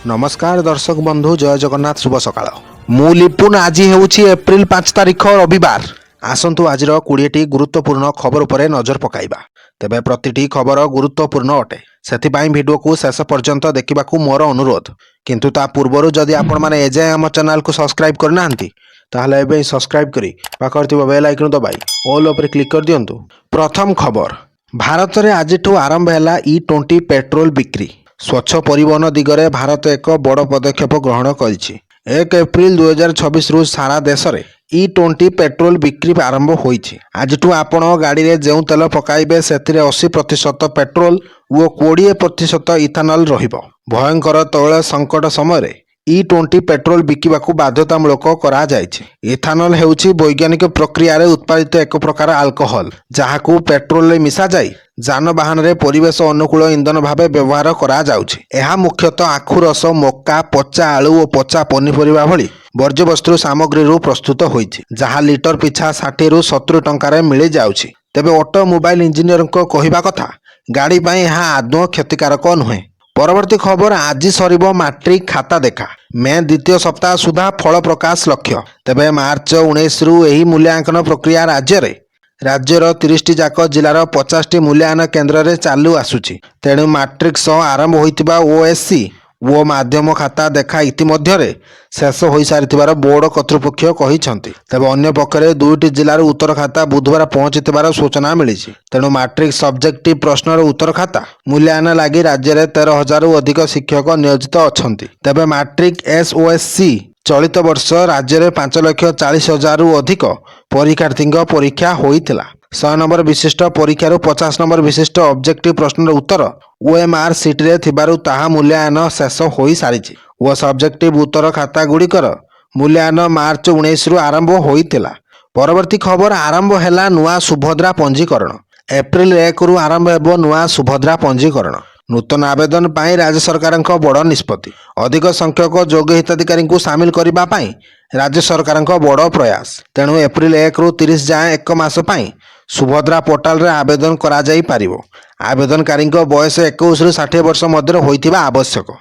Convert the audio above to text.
नमस्कार दर्शक बंधु जय जगन्नाथ शुभ सकाळ मु लिपुन आज हेउछि एप्रिल 5 तारिख रविवार आसंतु आज 20टी गुरुत्वपूर्ण खबर पर नजर पकाइबा तेबे प्रतिटी खबर गुरुत्वपूर्ण अटे सेथिपाई भिडियो को शेष पर्यंत देखिबाकू मोर अनुरोध किंतु ता पूर्वरु जदि आपण माने एजे हम चैनल को सब्सक्राइब करनांती ताहले एबे सब्सक्राइब करी पाखरथिबा बेल आइकन दबाई ऑल ऊपर क्लिक कर दियंतु। प्रथम खबर भारत रे आजिठू आरंभ हैला E20 पेट्रोल बिक्री स्वच्छ परिवहन दिगरे भारत एक बड़ पदक्षेप ग्रहण करिछि। 1 एप्रिल 2026 रु सारा देश रे E20 पेट्रोल बिक्री आरंभ होइछि। आजिठू आपण गाड़ी रे जेउ तेल पकाइबे सेतिरे 80% पेट्रोल ओ 20% इथानल रहिबो। भयंकर तैल संकट समय रे E20 पेट्रोल बिकिबाकू बाध्यतामूलक करा जायछि। इथानल हेउछि वैज्ञानिक प्रक्रिया रे उत्पादित एक प्रकार अल्कोहल जहाकू पेट्रोल रे मिसा जाई जानवाहन रे परिवेश अनुकूल इंधन भावे व्यवहार करा जाउछि। एहा मुख्यतः आखु रस मक्का पचा आलू और पचा पनीपरिबा भली वर्ज्यवस्तु सामग्री रु प्रस्तुत होइछि जहा लिटर पिछा 60 रु 70 टंका रे मिली जाउछि। तेबे ऑटोमोबाइल इंजीनियर को कहिबा कथा गाड़ी पई एहा आदौ क्षतिकारक नुहे। परवर्ती खबर आज सरिबो मैट्रिक खाता देखा मे द्वितीय सप्ताह सुधा फल प्रकाश लक्ष्य। तेबे मार्च 19 रु एही मूल्यांकन प्रक्रिया राज्यर 30 जाक जिलार 50 मूल्यांकन केन्द्र रे चालू आसुची। तेणु मैट्रिक सह आरंभ होइतिबा ओएससी वो माध्यम खाता देखा इतिमध्य शेष हो सारिथिबार बोर्ड कर्तृपक्ष कहिसंती। तेबे अन्य पक्षरे 2टी जिलार उत्तर खाता बुधवार पहुंचीथिबार सूचना मिली। तेणु मैट्रिक सब्जेक्टिव प्रश्नर उत्तर खाता मूल्यांकन लागि राज्य में 13,000 रु अधिक शिक्षक नियोजित अछंती। तेबे मैट्रिक एसओएससी चलित वर्ष राज्य में 5,40,000 रु अधिक परीक्षार्थी परीक्षा होइतिला। 100 नंबर विशिष्ट परीक्षार 50 नंबर विशिष्ट ऑब्जेक्टिव प्रश्नर उत्तर ओएमआर सीट रे थिबारु ताहा मूल्यांकन शेष हो सारिछि ओ सब्जेक्टिव उत्तर खाता गुड़िकर मूल्यांकन मार्च 19 रु आरंभ होइतिला। परवर्ती खबर आरंभ हैला नुआ सुभद्रा पंजीकरण। एप्रिल 1 रु आरंभ हेबो नुआ सुभद्रा पंजीकरण। नूतन आवेदन पाई राज्य सरकार बड़ निष्पत्ति अधिक संख्यक योग्य हिताधिकारी को सामिल करबा पाई राज्य सरकार बड़ प्रयास। तेणु एप्रिल 1 रु 30 जाए एक मास पाई सुभद्रा पोर्टाल रे आवेदन करा जाई पारिबो। आवेदनकारी बयस 21 रु 60 वर्ष मध्य होइतिबा आवश्यक।